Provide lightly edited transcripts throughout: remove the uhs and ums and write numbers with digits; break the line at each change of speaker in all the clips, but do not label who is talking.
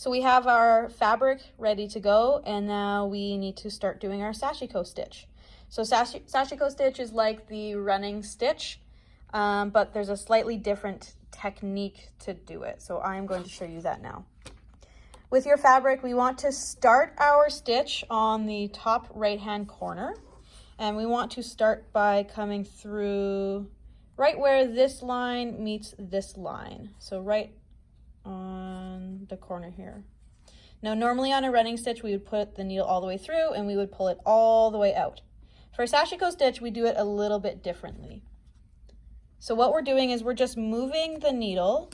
So we have our fabric ready to go, and now we need to start doing our Sashiko stitch. So Sashiko stitch is like the running stitch, but there's a slightly different technique to do it. So I'm going to show you that now. With your fabric, we want to start our stitch on the top right-hand corner, and we want to start by coming through right where this line meets this line. So right on the corner here. Now, normally on a running stitch, we would put the needle all the way through and we would pull it all the way out. For a Sashiko stitch, we do it a little bit differently. So what we're doing is we're just moving the needle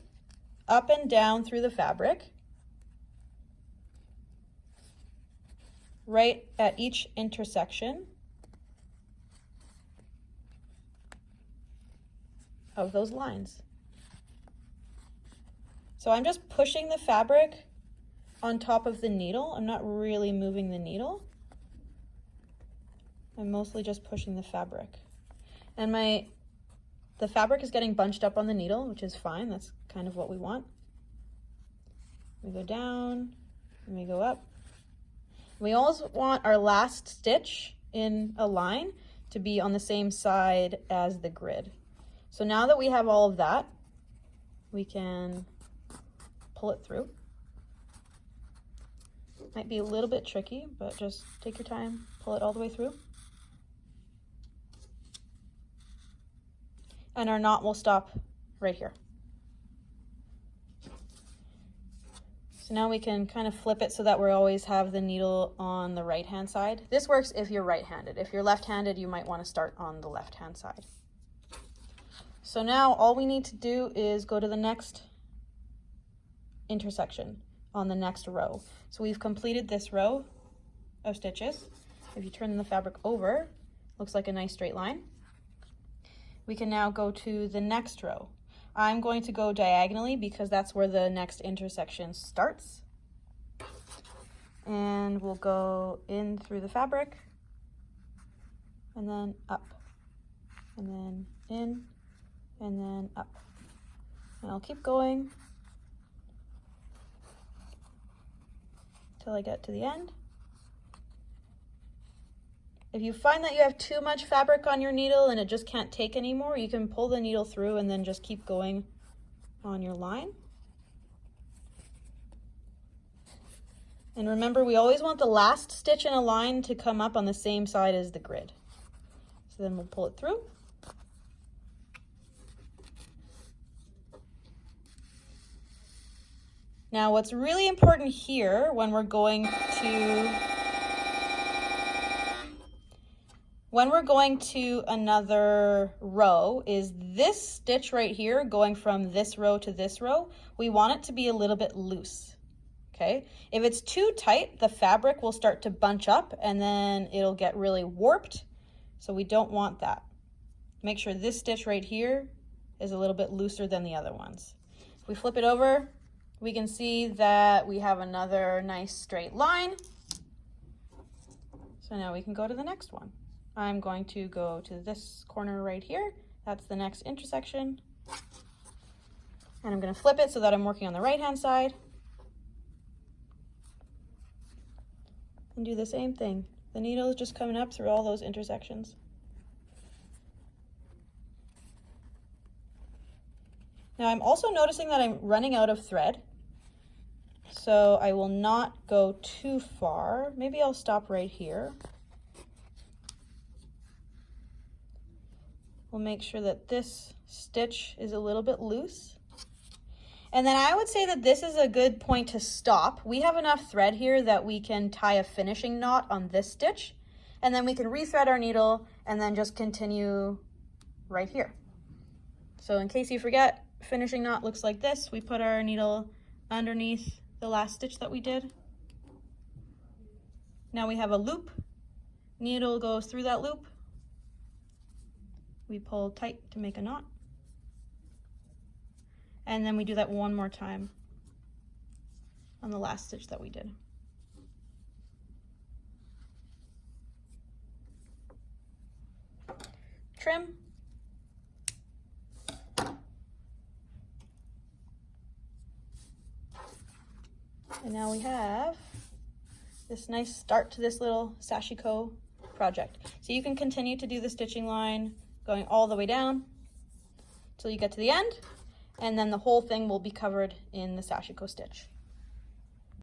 up and down through the fabric, right at each intersection of those lines. So I'm just pushing the fabric on top of the needle. I'm not really moving the needle. I'm mostly just pushing the fabric. And the fabric is getting bunched up on the needle, which is fine. That's kind of what we want. We go down and we go up. We also want our last stitch in a line to be on the same side as the grid. So now that we have all of that, we can pull it through. Might be a little bit tricky, but just take your time, pull it all the way through. And our knot will stop right here. So now we can kind of flip it so that we always have the needle on the right-hand side. This works if you're right-handed. If you're left-handed, you might want to start on the left-hand side. So now all we need to do is go to the next intersection on the next row. So we've completed this row of stitches. If you turn the fabric over, looks like a nice straight line. We can now go to the next row. I'm going to go diagonally because that's where the next intersection starts. And we'll go in through the fabric and then up and then in and then up. And I'll keep going till I get to the end. If you find that you have too much fabric on your needle and it just can't take anymore, you can pull the needle through and then just keep going on your line. And remember, we always want the last stitch in a line to come up on the same side as the grid. So then we'll pull it through. Now, what's really important here when we're going to another row is this stitch right here going from this row to this row. We want it to be a little bit loose, okay? If it's too tight, the fabric will start to bunch up and then it'll get really warped. So we don't want that. Make sure this stitch right here is a little bit looser than the other ones. If we flip it over, we can see that we have another nice straight line. So now we can go to the next one. I'm going to go to this corner right here. That's the next intersection. And I'm going to flip it so that I'm working on the right-hand side. And do the same thing. The needle is just coming up through all those intersections. Now I'm also noticing that I'm running out of thread. So I will not go too far. Maybe I'll stop right here. We'll make sure that this stitch is a little bit loose. And then I would say that this is a good point to stop. We have enough thread here that we can tie a finishing knot on this stitch, and then we can rethread our needle and then just continue right here. So in case you forget, finishing knot looks like this. We put our needle underneath the last stitch that we did. Now we have a loop. Needle goes through that loop. We pull tight to make a knot. And then we do that one more time on the last stitch that we did. Trim. And now we have this nice start to this little Sashiko project. So you can continue to do the stitching line going all the way down till you get to the end, and then the whole thing will be covered in the Sashiko stitch.